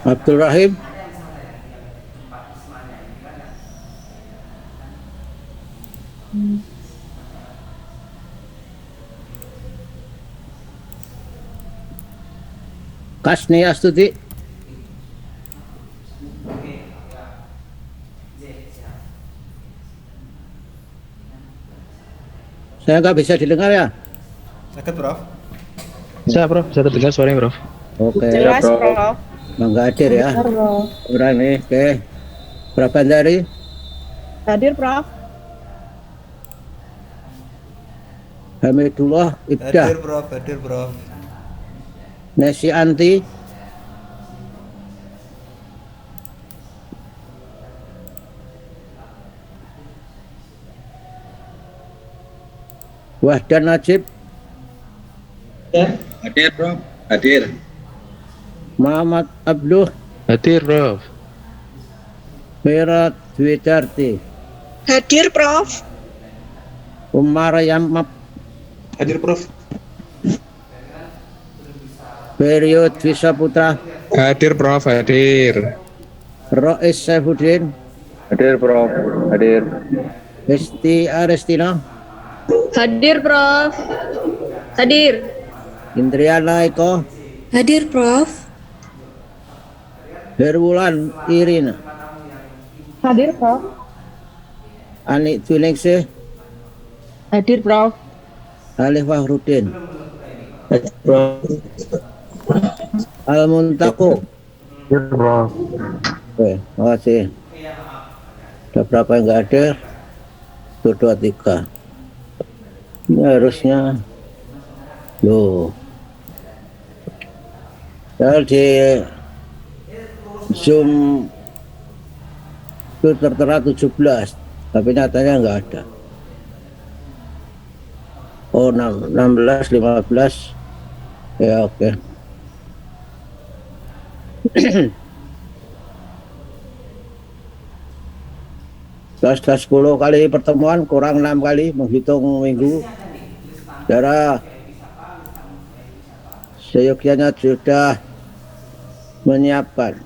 Abdul Rahim. Kasni Astuti. Saya nggak bisa didengar ya. Sakit, Prof. Bisa, Prof. Bisa terdengar suaranya, Prof. Oke. Jelas, Prof. Nggak hadir ya. Berani. Oke. Berapa dari? Hadir, Prof. Hamidullah Ibda. Hadir, Prof. Hadir, Prof. Nesi Anti. Wahdan Najib. Hadir, Prof. Hadir. Muhammad Abduh. Hadir, Prof. Virat Dwidarti. Hadir, Prof. Umar Yamap. Hadir, Prof. Period Visa Putra. Hadir, Prof. Hadir. Rois Saifuddin. Hadir, Prof. Hadir. Esti Arestina. Hadir, Prof. Hadir. Indriana Eko. Hadir, Prof. Herwulan Irina. Hadir, Prof. Anik Twiningsih. Hadir, Prof. Alif Fahrudin. Al-Muntaqo. Hadir, Prof. Oke, makasih. Ada berapa yang nggak ada? 1, 2, 3. Ini harusnya loh. Kalau di Zoom itu tertera 17, tapi nyatanya nggak ada. Oh, 16, 15. Ya, oke. Setelah 10 kali pertemuan kurang 6 kali menghitung minggu. Saudara seyogyanya sudah menyiapkan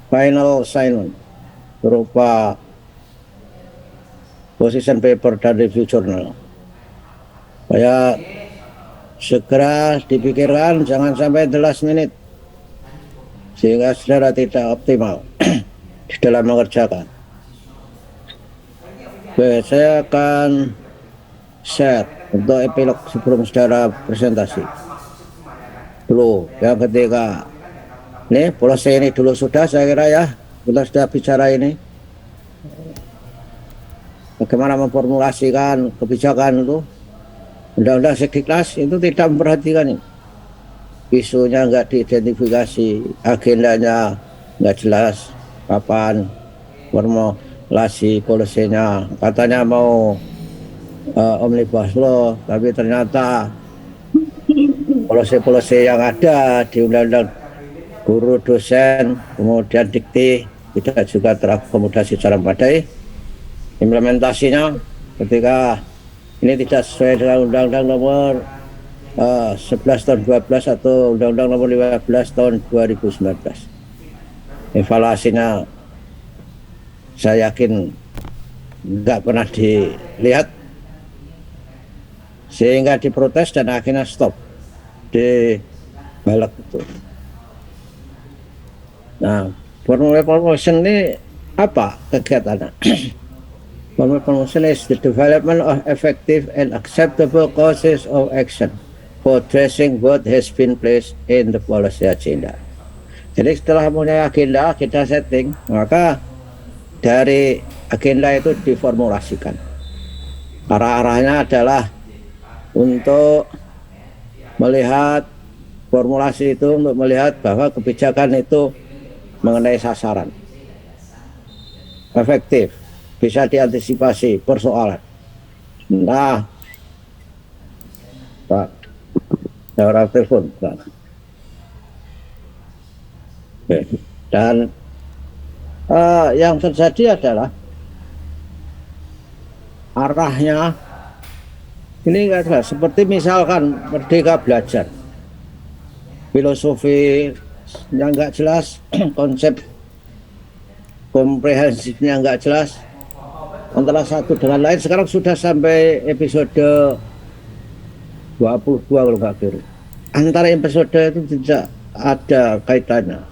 final assignment berupa position paper dan review journal. Supaya segera dipikirkan, jangan sampai the last minute, sehingga saudara tidak optimal di dalam mengerjakan. Oke, saya akan share untuk epilog sebelum saudara presentasi. Dulu, yang ketiga, ini polisi ini dulu sudah, saya kira ya, kita sudah bicara ini. Bagaimana memformulasikan kebijakan itu. Undang-undang Sekdiknas itu tidak memperhatikan ini. Isunya nggak diidentifikasi, agendanya nggak jelas, kapan formulasi polisinya. Katanya mau omnibus law, tapi ternyata polisi-polisi yang ada di undang-undang guru, dosen, kemudian dikti tidak juga terakomodasi secara memadai. Implementasinya ketika ini tidak sesuai dengan Undang-Undang nomor 11 tahun 12 atau Undang-Undang nomor 15 tahun 2019. Evaluasinya saya yakin nggak pernah dilihat, sehingga diprotes dan akhirnya stop di balik itu. Nah, formula promotion ini apa kegiatannya? Formula promotion is the development of effective and acceptable courses of action for addressing what has been placed in the policy agenda. Jadi setelah punya agenda, kita setting, maka dari agenda itu diformulasikan. Arah-arahnya adalah untuk melihat formulasi itu, untuk melihat bahwa kebijakan itu mengenai sasaran, efektif, bisa diantisipasi persoalan. Nah, Pak, ada orang telepon, Pak. Oke. Dan yang terjadi adalah arahnya ini adalah seperti misalkan Merdeka Belajar, filosofi yang nggak jelas, konsep komprehensifnya nggak jelas antara satu dengan lain. Sekarang sudah sampai episode 22 kalau nggak keliru. Antara episode itu tidak ada kaitannya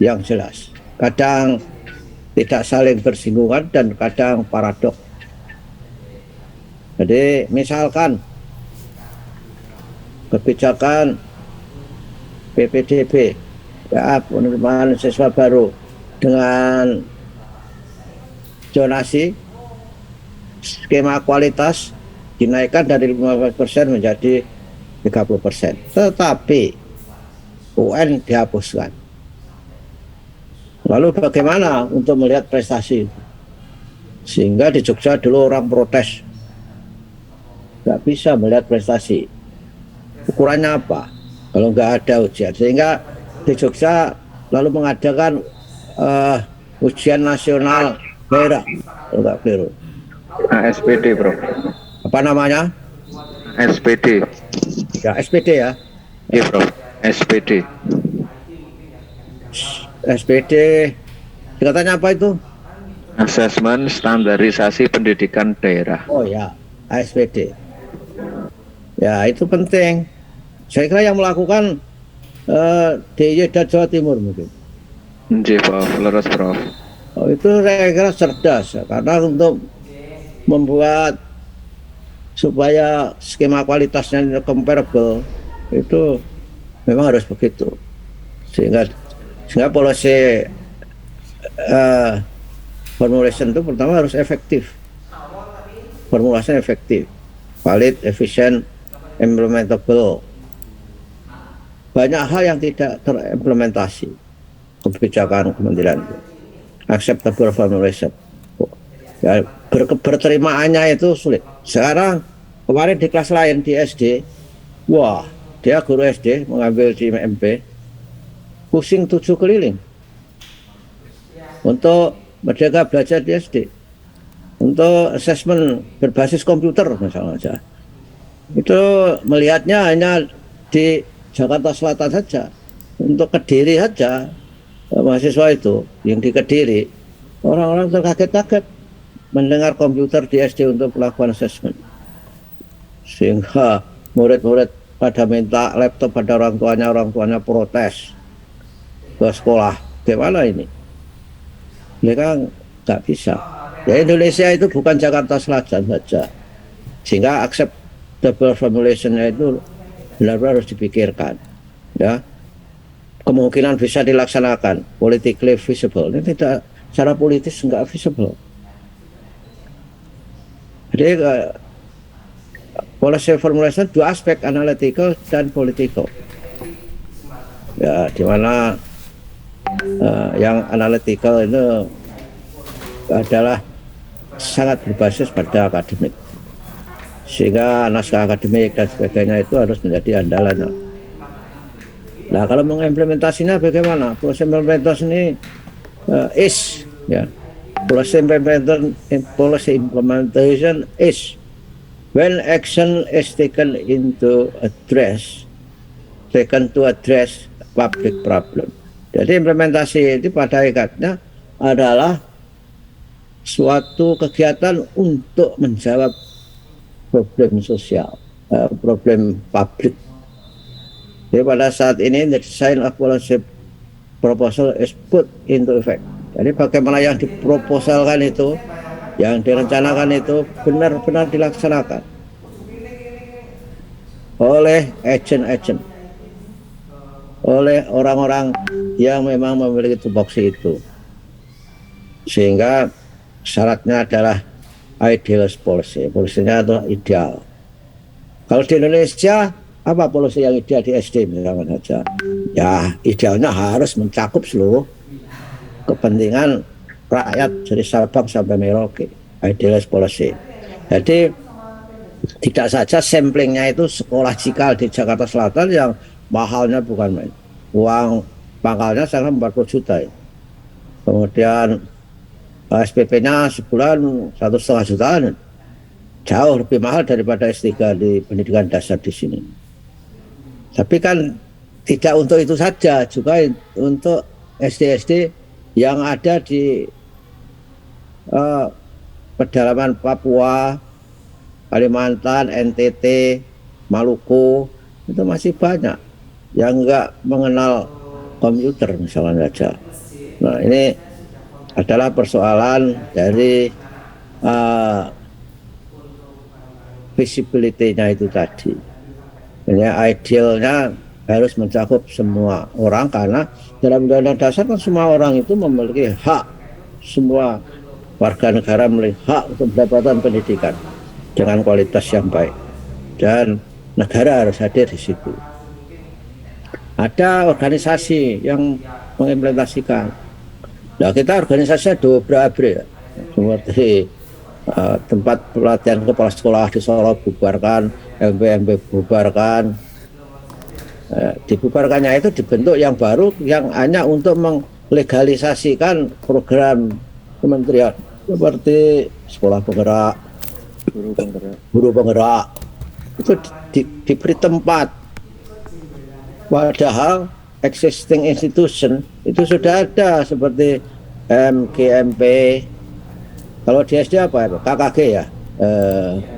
yang jelas. Kadang tidak saling bersinggungan dan kadang paradok. Jadi misalkan kebijakan PPDB, ya, penerimaan siswa baru dengan zonasi skema kualitas dinaikkan dari 15% menjadi 30%. Tetapi UN dihapuskan. Lalu bagaimana untuk melihat prestasi itu? Sehingga di Jogja dulu orang protes, nggak bisa melihat prestasi. Ukurannya apa? Kalau nggak ada ujian. Sehingga di Jogja lalu mengadakan ujian nasional daerah. Kalau nggak keliru. ASPD, Bro. Apa namanya? SPD. Ya, SPD ya. Iya, Bro. SPD. SPD, singkatannya apa itu? Asesmen Standarisasi Pendidikan Daerah. Oh ya, ASPD. Ya, itu penting. Saya kira yang melakukan DIY dan Jawa Timur mungkin. Nggih, Prof. Leres, Prof. Oh, itu saya kira cerdas, karena untuk membuat supaya skema kualitasnya comparable itu memang harus begitu, sehingga policy formulation itu pertama harus efektif, formulasinya efektif, valid, efisien, implementable. Banyak hal yang tidak terimplementasi kebijakan kementerian, acceptable formulation. Ya, berterimaannya itu sulit. Sekarang kemarin di kelas lain di SD, wah, dia guru SD mengambil di MP, pusing 7 keliling untuk Merdeka Belajar di SD, untuk asesmen berbasis komputer misalnya. Itu melihatnya hanya di Jakarta Selatan saja, untuk Kediri saja. Mahasiswa itu yang di Kediri, orang-orang terkaget-kaget mendengar komputer di SD untuk melakukan asesmen, sehingga murid-murid pada minta laptop pada orang tuanya protes ke sekolah. Gimana ini? Mereka nggak bisa. Ya, Indonesia itu bukan Jakarta Selatan saja, sehingga acceptable formulation-nya itu benar-benar harus dipikirkan. Ya, kemungkinan bisa dilaksanakan, politically visible. Ini tidak, secara politis nggak visible. Jadi policy formulation dua aspek, analytical dan political. Ya, di mana yang analytical itu adalah sangat berbasis pada akademik, sehingga naskah akademik dan sebagainya itu harus menjadi andalan. Nah, kalau mengimplementasinya bagaimana? Proses implementasi ini ya. Policy implementation is when action is taken to address public problem. Jadi implementasi itu pada hakikatnya adalah suatu kegiatan untuk menjawab problem sosial, problem publik. Jadi pada saat ini the design of policy proposal is put into effect. Jadi bagaimana yang diproposalkan itu, yang direncanakan itu benar-benar dilaksanakan oleh agent-agent, oleh orang-orang yang memang memiliki tupoksi itu. Sehingga syaratnya adalah ideal policy, polisinya adalah ideal. Kalau di Indonesia, apa polisi yang ideal di SD misalnya saja? Ya, idealnya harus mencakup seluruh kepentingan rakyat dari Sabang sampai Merauke, idealis policy. Jadi tidak saja samplingnya itu sekolah cikal di Jakarta Selatan yang mahalnya bukan main, uang pangkalnya sangat 40 juta ya. Kemudian SPP-nya sebulan 1,5 jutaan, jauh lebih mahal daripada S3 di pendidikan dasar di sini. Tapi kan tidak untuk itu saja, juga untuk SD-SD yang ada di pedalaman Papua, Kalimantan, NTT, Maluku, itu masih banyak yang nggak mengenal komputer misalnya saja. Nah, ini adalah persoalan dari visibility-nya itu tadi. Ini idealnya harus mencakup semua orang, karena dalam Undang-Undang Dasar kan semua orang itu memiliki hak, semua warga negara memiliki hak untuk mendapatkan pendidikan dengan kualitas yang baik, dan negara harus hadir di situ. Ada organisasi yang mengimplementasikan. Nah, kita organisasinya dobra-abri, seperti tempat pelatihan kepala sekolah di Solo bubarkan, MB bubarkan. Dibubarkannya itu dibentuk yang baru yang hanya untuk menglegalisasikan program kementerian seperti sekolah penggerak, guru penggerak, itu diberi tempat, padahal existing institution itu sudah ada seperti MGMP. Kalau di SD apa itu? KKG ya?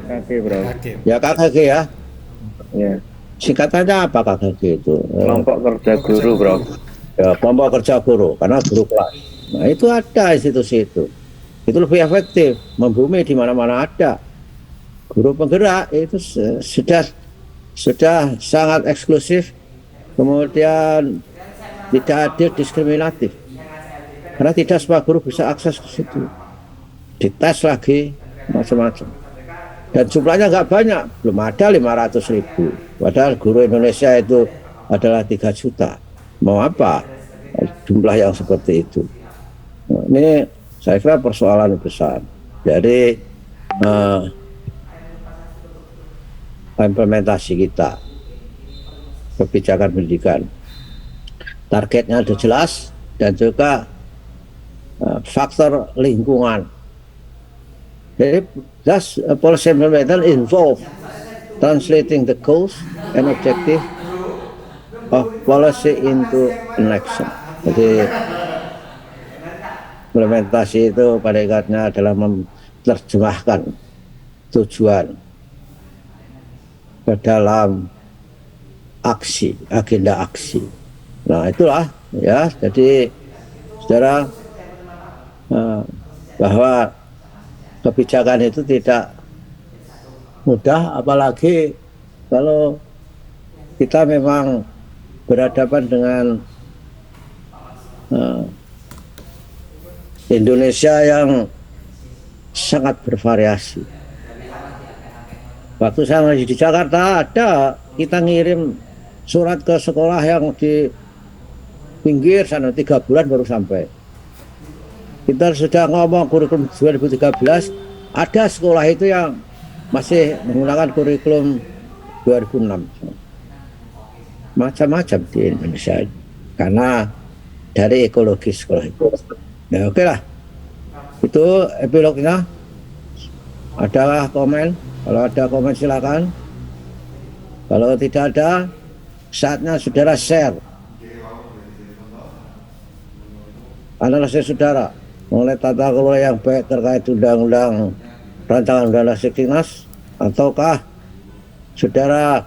KKG, bro. Ya KKG ya. Ya. Singkatannya apa KKG itu? Kelompok kerja guru, bro. Ya, kelompok kerja guru, karena guru kelas. Nah, itu ada institusi itu. Itu lebih efektif, membumi di mana-mana ada. Guru penggerak itu sudah sangat eksklusif, kemudian tidak ada diskriminatif. Karena tidak semua guru bisa akses ke situ. Dites lagi, macam-macam. Dan jumlahnya nggak banyak, belum ada 500.000. Padahal guru Indonesia itu adalah 3 juta. Mau apa jumlah yang seperti itu? Nah, ini saya kira persoalan besar. Jadi implementasi kita kebijakan pendidikan, targetnya sudah jelas, dan juga faktor lingkungan. Jadi thus policy implementation involve translating the goals and objective of policy into an action. Jadi implementasi itu pada ikatnya adalah menerjemahkan tujuan ke dalam aksi, agenda aksi. Nah, itulah ya. Jadi saudara, bahwa kebijakan itu tidak mudah, apalagi kalau kita memang berhadapan dengan Indonesia yang sangat bervariasi. Waktu saya masih di Jakarta, ada kita ngirim surat ke sekolah yang di pinggir sana, 3 bulan baru sampai. Kita sudah ngomong kurikulum 2013, ada sekolah itu yang masih menggunakan kurikulum 2006. Macam-macam di Indonesia, karena dari ekologi sekolah itu. Ya oke lah, itu epilognya. Ada komen? Kalau ada komen silakan. Kalau tidak ada, saatnya saudara share analisis saudara mengenai tata kelola yang baik terkait undang-undang rancangan undang-undang Sektinas, ataukah saudara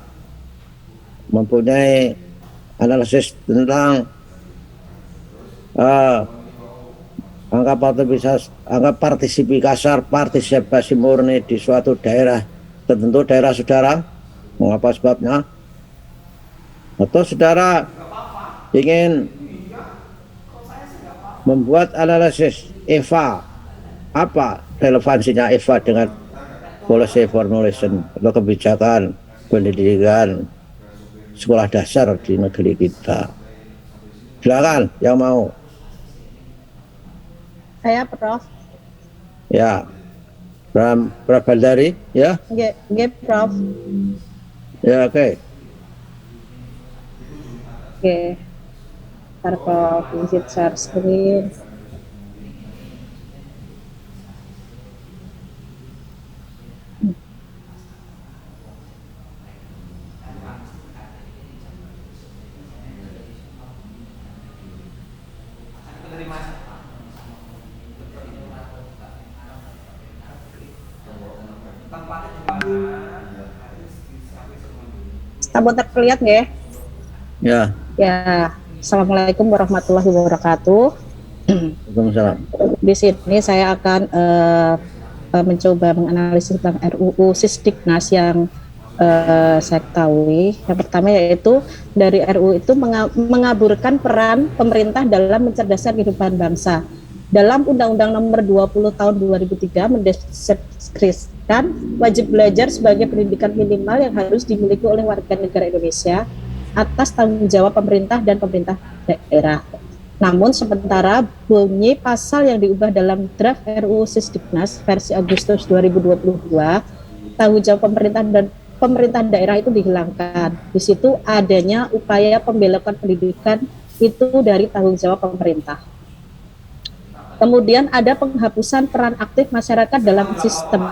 mempunyai analisis tentang angka partisipasi murni di suatu daerah tertentu, daerah saudara, mengapa sebabnya? Atau saudara ingin membuat analisis EVA, apa relevansinya EVA dengan policy formulation atau kebijakan pendidikan sekolah dasar di negeri kita? Silakan yang mau. Saya, Prof. Ya, Prof Bandari, ya. Nggih, Prof. Ya, oke. Oke. Ntar Prof, izin share screen. Sampun terlihat nggih? Ya, Ya. Assalamualaikum warahmatullahi wabarakatuh. Waalaikumsalam. Di sini saya akan mencoba menganalisis tentang RUU Sisdiknas yang saya ketahui. Yang pertama yaitu dari RUU itu mengaburkan peran pemerintah dalam mencerdaskan kehidupan bangsa. Dalam Undang-Undang Nomor 20 Tahun 2003 mendeskripsikan wajib belajar sebagai pendidikan minimal yang harus dimiliki oleh warga negara Indonesia atas tanggung jawab pemerintah dan pemerintah daerah. Namun sementara bunyi pasal yang diubah dalam draft RUU Sisdiknas versi Agustus 2022, tanggung jawab pemerintah dan pemerintah daerah itu dihilangkan. Di situ adanya upaya pembelokan pendidikan itu dari tanggung jawab pemerintah. Kemudian ada penghapusan peran aktif masyarakat dalam sistem.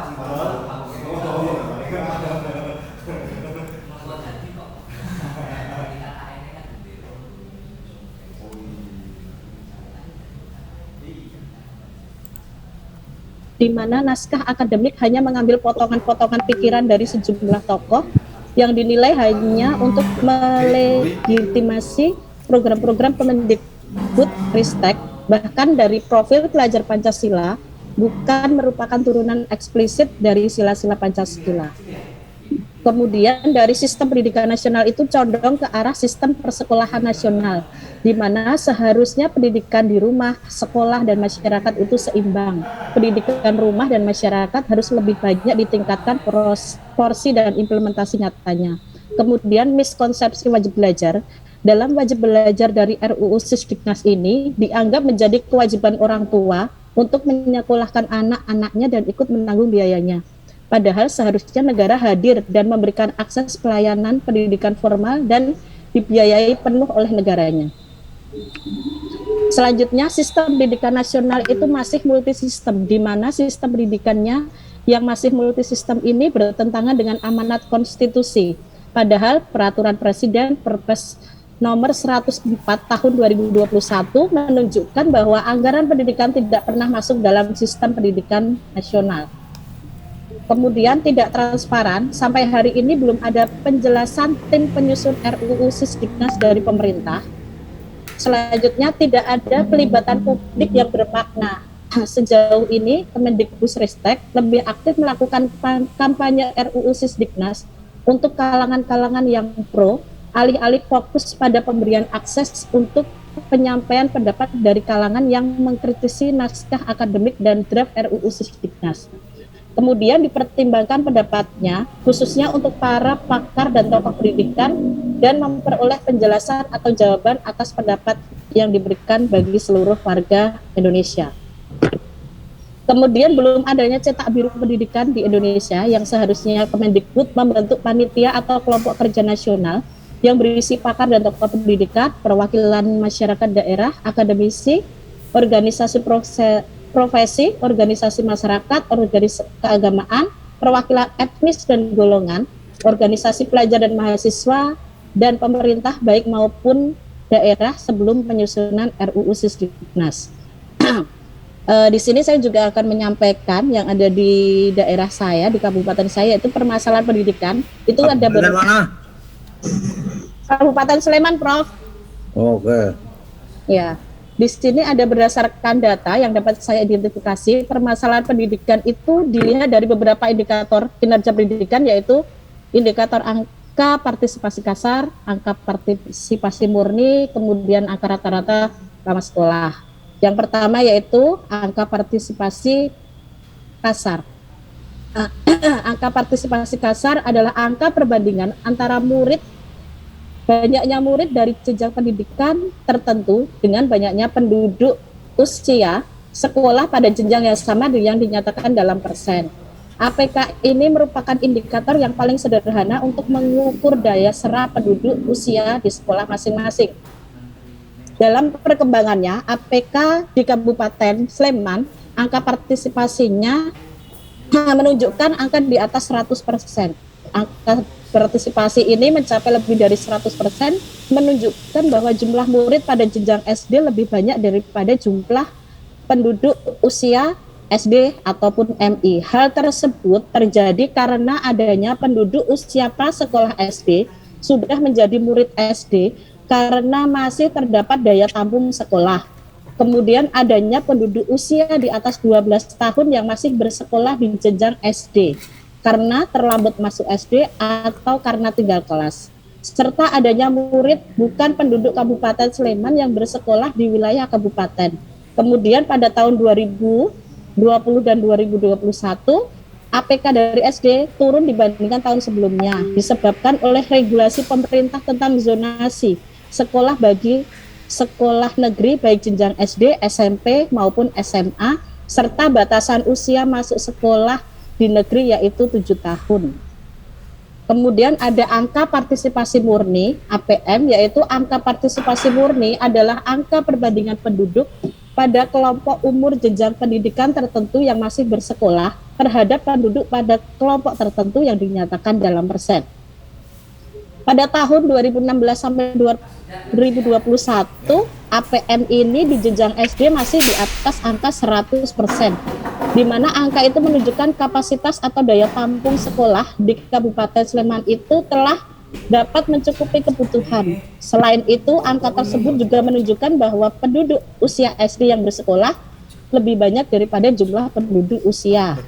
Di mana naskah akademik hanya mengambil potongan-potongan pikiran dari sejumlah tokoh yang dinilai hanya untuk melegitimasi program-program Kemendikbud Ristek, bahkan dari profil pelajar Pancasila bukan merupakan turunan eksplisit dari sila-sila Pancasila. Kemudian dari sistem pendidikan nasional itu condong ke arah sistem persekolahan nasional, di mana seharusnya pendidikan di rumah, sekolah, dan masyarakat itu seimbang. Pendidikan rumah dan masyarakat harus lebih banyak ditingkatkan porsi dan implementasi nyatanya. Kemudian miskonsepsi wajib belajar. Dalam wajib belajar dari RUU Sisdiknas ini dianggap menjadi kewajiban orang tua untuk menyekolahkan anak-anaknya dan ikut menanggung biayanya. Padahal seharusnya negara hadir dan memberikan akses pelayanan pendidikan formal dan dibiayai penuh oleh negaranya. Selanjutnya, sistem pendidikan nasional itu masih multisistem, di mana sistem pendidikannya yang masih multisistem ini bertentangan dengan amanat konstitusi. Padahal peraturan Presiden Perpres nomor 104 tahun 2021 menunjukkan bahwa anggaran pendidikan tidak pernah masuk dalam sistem pendidikan nasional. Kemudian tidak transparan, sampai hari ini belum ada penjelasan tim penyusun RUU Sisdiknas dari pemerintah. Selanjutnya tidak ada pelibatan publik yang bermakna. Sejauh ini Kemendikbudristek lebih aktif melakukan kampanye RUU Sisdiknas untuk kalangan-kalangan yang pro, alih-alih fokus pada pemberian akses untuk penyampaian pendapat dari kalangan yang mengkritisi naskah akademik dan draft RUU Sisdiknas. Kemudian dipertimbangkan pendapatnya, khususnya untuk para pakar dan tokoh pendidikan, dan memperoleh penjelasan atau jawaban atas pendapat yang diberikan bagi seluruh warga Indonesia. Kemudian belum adanya cetak biru pendidikan di Indonesia yang seharusnya Kemendikbud membentuk panitia atau kelompok kerja nasional yang berisi pakar dan tokoh pendidikan, perwakilan masyarakat daerah, akademisi, organisasi profesi, organisasi masyarakat, organisasi keagamaan, perwakilan etnis dan golongan, organisasi pelajar dan mahasiswa, dan pemerintah baik maupun daerah sebelum penyusunan RUU Sisdiknas. Di sini saya juga akan menyampaikan yang ada di daerah saya, di kabupaten saya, itu permasalahan pendidikan. Itu ada mana? Kabupaten Sleman, Prof. Oke. Ya. Di sini ada berdasarkan data yang dapat saya identifikasi, permasalahan pendidikan itu dilihat dari beberapa indikator kinerja pendidikan, yaitu indikator angka partisipasi kasar, angka partisipasi murni, kemudian angka rata-rata lama sekolah. Yang pertama yaitu angka partisipasi kasar. Angka partisipasi kasar adalah angka perbandingan antara banyaknya murid dari jenjang pendidikan tertentu dengan banyaknya penduduk usia sekolah pada jenjang yang sama yang dinyatakan dalam persen. APK ini merupakan indikator yang paling sederhana untuk mengukur daya serap penduduk usia di sekolah masing-masing. Dalam perkembangannya, APK di Kabupaten Sleman, angka partisipasinya menunjukkan angka di atas 100%. Angka partisipasi ini mencapai lebih dari 100%, menunjukkan bahwa jumlah murid pada jenjang SD lebih banyak daripada jumlah penduduk usia SD ataupun MI. Hal tersebut terjadi karena adanya penduduk usia prasekolah SD sudah menjadi murid SD karena masih terdapat daya tampung sekolah. Kemudian adanya penduduk usia di atas 12 tahun yang masih bersekolah di jenjang SD karena terlambat masuk SD atau karena tinggal kelas. Serta adanya murid bukan penduduk Kabupaten Sleman yang bersekolah di wilayah kabupaten. Kemudian pada tahun 2020 dan 2021, APK dari SD turun dibandingkan tahun sebelumnya disebabkan oleh regulasi pemerintah tentang zonasi sekolah bagi sekolah negeri baik jenjang SD, SMP maupun SMA serta batasan usia masuk sekolah di negeri yaitu 7 tahun. Kemudian ada angka partisipasi murni APM, yaitu angka partisipasi murni adalah angka perbandingan penduduk pada kelompok umur jenjang pendidikan tertentu yang masih bersekolah terhadap penduduk pada kelompok tertentu yang dinyatakan dalam persen. Pada tahun 2016 sampai 2021, APM ini di jenjang SD masih di atas angka 100%, di mana angka itu menunjukkan kapasitas atau daya tampung sekolah di Kabupaten Sleman itu telah dapat mencukupi kebutuhan. Selain itu, angka tersebut juga menunjukkan bahwa penduduk usia SD yang bersekolah lebih banyak daripada jumlah penduduk usia.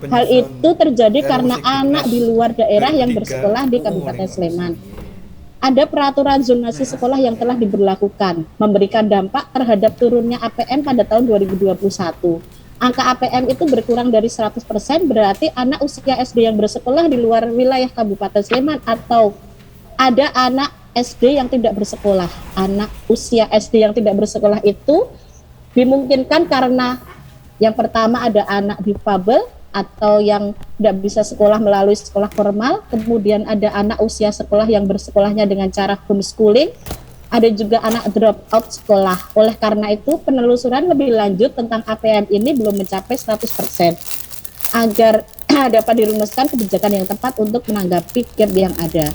Hal itu terjadi karena anak di luar daerah yang bersekolah di Kabupaten Sleman. Ada peraturan zonasi sekolah yang telah diberlakukan, memberikan dampak terhadap turunnya APM pada tahun 2021. Angka APM itu berkurang dari 100%, berarti anak usia SD yang bersekolah di luar wilayah Kabupaten Sleman atau ada anak SD yang tidak bersekolah. Anak usia SD yang tidak bersekolah itu dimungkinkan karena yang pertama ada anak difabel atau yang tidak bisa sekolah melalui sekolah formal, kemudian ada anak usia sekolah yang bersekolahnya dengan cara homeschooling, ada juga anak drop out sekolah. Oleh karena itu penelusuran lebih lanjut tentang APM ini belum mencapai 100% agar dapat dirumuskan kebijakan yang tepat untuk menanggapi gap yang ada.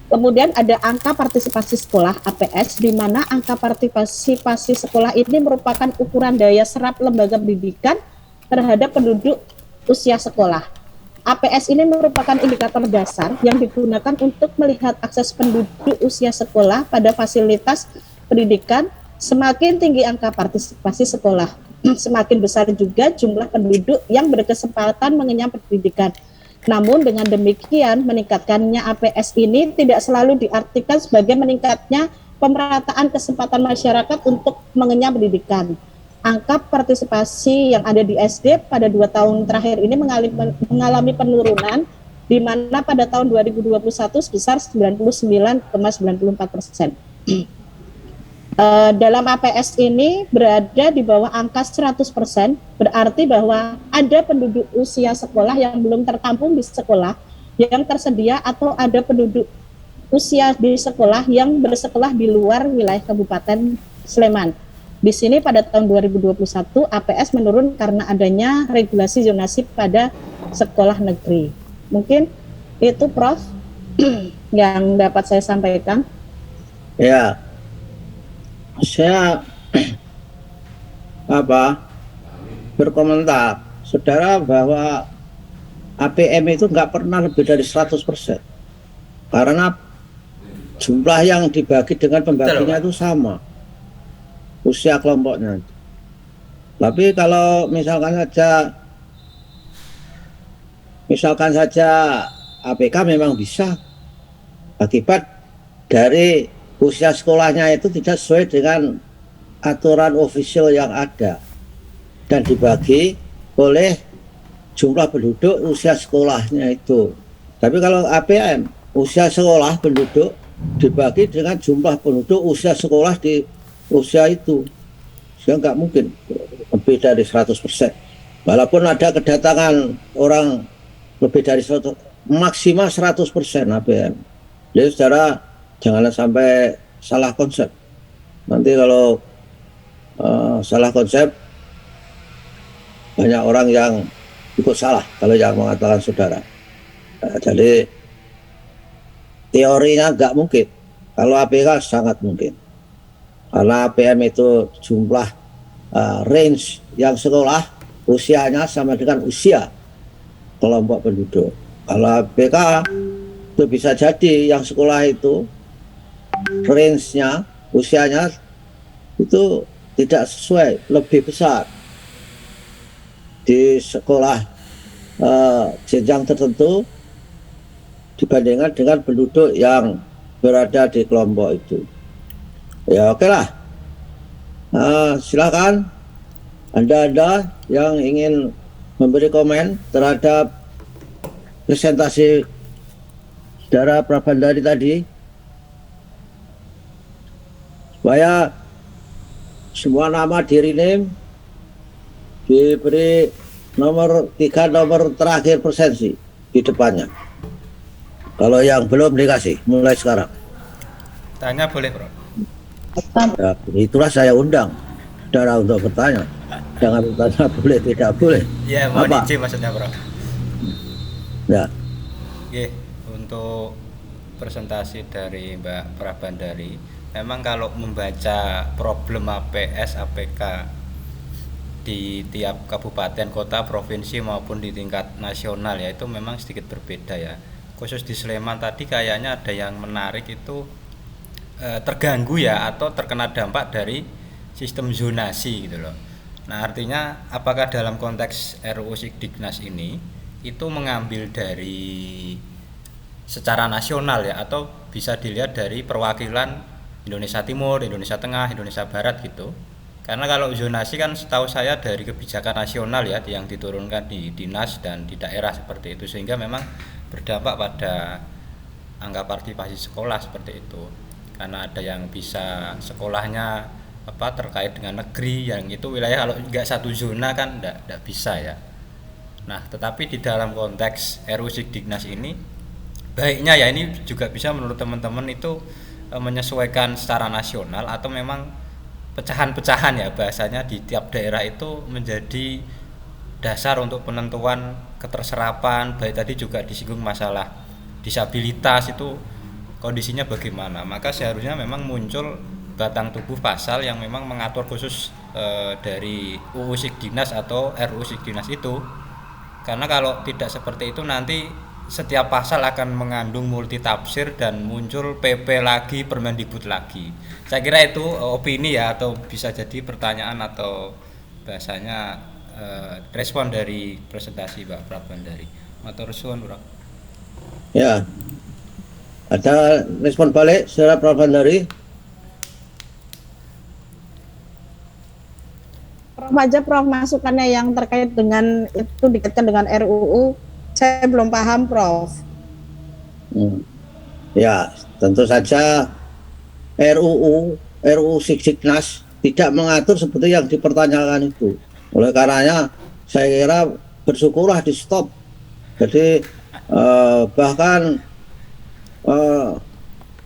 Kemudian ada angka partisipasi sekolah APS, di mana angka partisipasi sekolah ini merupakan ukuran daya serap lembaga pendidikan terhadap penduduk usia sekolah. APS ini merupakan indikator dasar yang digunakan untuk melihat akses penduduk usia sekolah pada fasilitas pendidikan. Semakin tinggi angka partisipasi sekolah, semakin besar juga jumlah penduduk yang berkesempatan mengenyam pendidikan. Namun dengan demikian, meningkatkannya APS ini tidak selalu diartikan sebagai meningkatnya pemerataan kesempatan masyarakat untuk mengenyam pendidikan. Angka partisipasi yang ada di SD pada 2 tahun terakhir ini mengalami penurunan, di mana pada tahun 2021 sebesar 99,94%. Dalam APS ini berada di bawah angka 100%, berarti bahwa ada penduduk usia sekolah yang belum tertampung di sekolah yang tersedia, atau ada penduduk usia di sekolah yang bersekolah di luar wilayah Kabupaten Sleman. Di sini pada tahun 2021 APS menurun karena adanya regulasi zonasi pada sekolah negeri. Mungkin itu Prof yang dapat saya sampaikan. Ya, saya berkomentar, saudara, bahwa APM itu nggak pernah lebih dari 100%, karena jumlah yang dibagi dengan pembaginya itu sama usia kelompoknya. Tapi kalau misalkan saja APK memang bisa, akibat dari usia sekolahnya itu tidak sesuai dengan aturan ofisial yang ada dan dibagi oleh jumlah penduduk usia sekolahnya itu. Tapi kalau APM, usia sekolah penduduk dibagi dengan jumlah penduduk usia sekolah di usia itu, sehingga nggak mungkin lebih dari 100%. Walaupun ada kedatangan orang lebih dari 100, maksimal 100% APM. Jadi saudara janganlah sampai salah konsep. Nanti kalau salah konsep, banyak orang yang ikut salah kalau yang mengatakan saudara. Jadi teorinya nggak mungkin. Kalau APK sangat mungkin. Karena APM itu jumlah range yang sekolah usianya sama dengan usia kelompok penduduk. Kalau APK Itu bisa jadi yang sekolah itu range-nya, usianya itu tidak sesuai, lebih besar di sekolah jenjang tertentu dibandingkan dengan penduduk yang berada di kelompok itu. Ya oke lah. Silakan Anda yang ingin memberi komen terhadap presentasi saudara Prabandari tadi, supaya semua nama di rename, diberi nomor 3 nomor terakhir presensi di depannya. Kalau yang belum dikasih, mulai sekarang. Tanya boleh, Prof. Ya, itulah saya undang saudara untuk bertanya. Jangan bertanya boleh tidak boleh. Ya, mohon Apa? izin maksudnya, Prof. Ya, Oke, untuk presentasi dari Mbak Prabandari, memang kalau membaca problem APS APK di tiap kabupaten, kota, provinsi maupun di tingkat nasional ya, itu memang sedikit berbeda ya. Khusus di Sleman tadi kayaknya ada yang menarik itu terganggu ya, atau terkena dampak dari sistem zonasi gitu loh. Nah, artinya apakah dalam konteks RUU Sikdiknas ini itu mengambil dari secara nasional ya, atau bisa dilihat dari perwakilan Indonesia Timur, Indonesia Tengah, Indonesia Barat gitu. Karena kalau zonasi kan setahu saya dari kebijakan nasional ya, yang diturunkan di dinas dan di daerah seperti itu, sehingga memang berdampak pada angka partisipasi sekolah seperti itu. Karena ada yang bisa sekolahnya terkait dengan negeri, yang itu wilayah kalau nggak satu zona kan nggak bisa ya. Nah, tetapi di dalam konteks RUU Sikdiknas ini baiknya ya, ini juga bisa menurut teman-teman itu menyesuaikan secara nasional, atau memang pecahan-pecahan ya bahasanya di tiap daerah itu menjadi dasar untuk penentuan keterserapan. Baik tadi juga disinggung masalah disabilitas, itu kondisinya bagaimana, maka seharusnya memang muncul batang tubuh pasal yang memang mengatur khusus dari UU Sikdiknas atau RUU Sikdiknas itu. Karena kalau tidak seperti itu nanti setiap pasal akan mengandung multi tafsir dan muncul PP lagi, Permendikbud lagi. Saya kira itu opini ya, atau bisa jadi pertanyaan atau bahasanya respon dari presentasi Mbak Prabandari. Matur suwun, Bro. ya. Ada respon balik saudara Prabandari? Prof aja Prof, masukannya yang terkait dengan itu dikaitkan dengan RUU, saya belum paham Prof. Ya, tentu saja RUU Sikdiknas tidak mengatur seperti yang dipertanyakan itu. Oleh karenanya saya kira bersyukurlah di stop. Jadi bahkan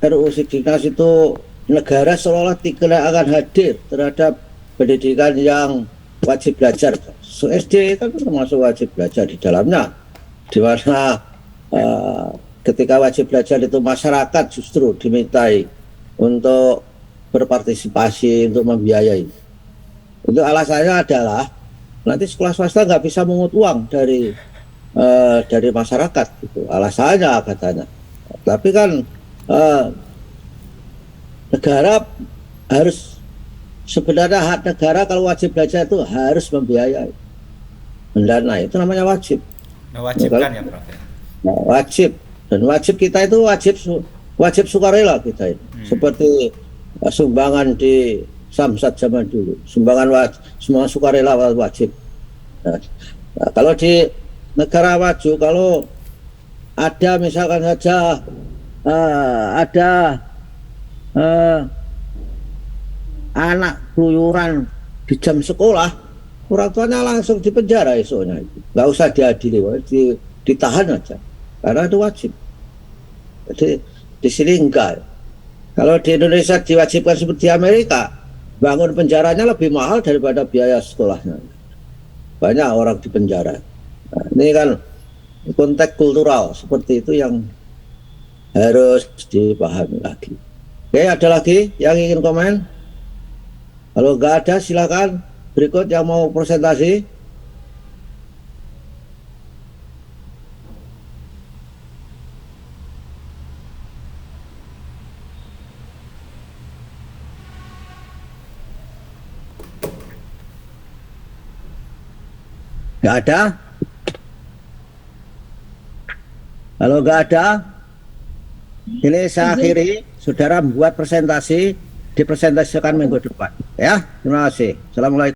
RUU Sikdiknas itu negara seolah tidak akan hadir terhadap pendidikan yang wajib belajar. So, SD kan termasuk wajib belajar di dalamnya, di mana ketika wajib belajar itu masyarakat justru dimintai untuk berpartisipasi, untuk membiayai. Itu alasannya adalah nanti sekolah swasta nggak bisa mengut uang dari masyarakat, gitu. Alasannya katanya. Tapi kan negara harus, sebenarnya hak negara kalau wajib belajar itu harus membiayai, mendanai, itu namanya wajib. Mewajibkan ya, Prof. Nah, wajib, dan wajib kita itu wajib sukarela kita itu. Seperti sumbangan di Samsat zaman dulu, sumbangan semua sukarela wajib. Nah, kalau di negara maju, kalau ada misalkan saja ada anak keluyuran di jam sekolah, orang tuanya langsung dipenjara esoknya, nggak usah diadili, ditahan aja, karena itu wajib. Jadi di sini enggak. Kalau di Indonesia diwajibkan seperti Amerika, bangun penjaranya lebih mahal daripada biaya sekolahnya. Banyak orang di penjara. Nah, ini kan konteks kultural seperti itu yang harus dipahami lagi. Oke, ada lagi yang ingin komen? Kalau nggak ada, silakan berikut yang mau presentasi. Nggak ada? Kalau nggak ada, ini saya akhiri. Saudara membuat presentasi, dipresentasikan minggu depan. Ya, terima kasih. Assalamualaikum.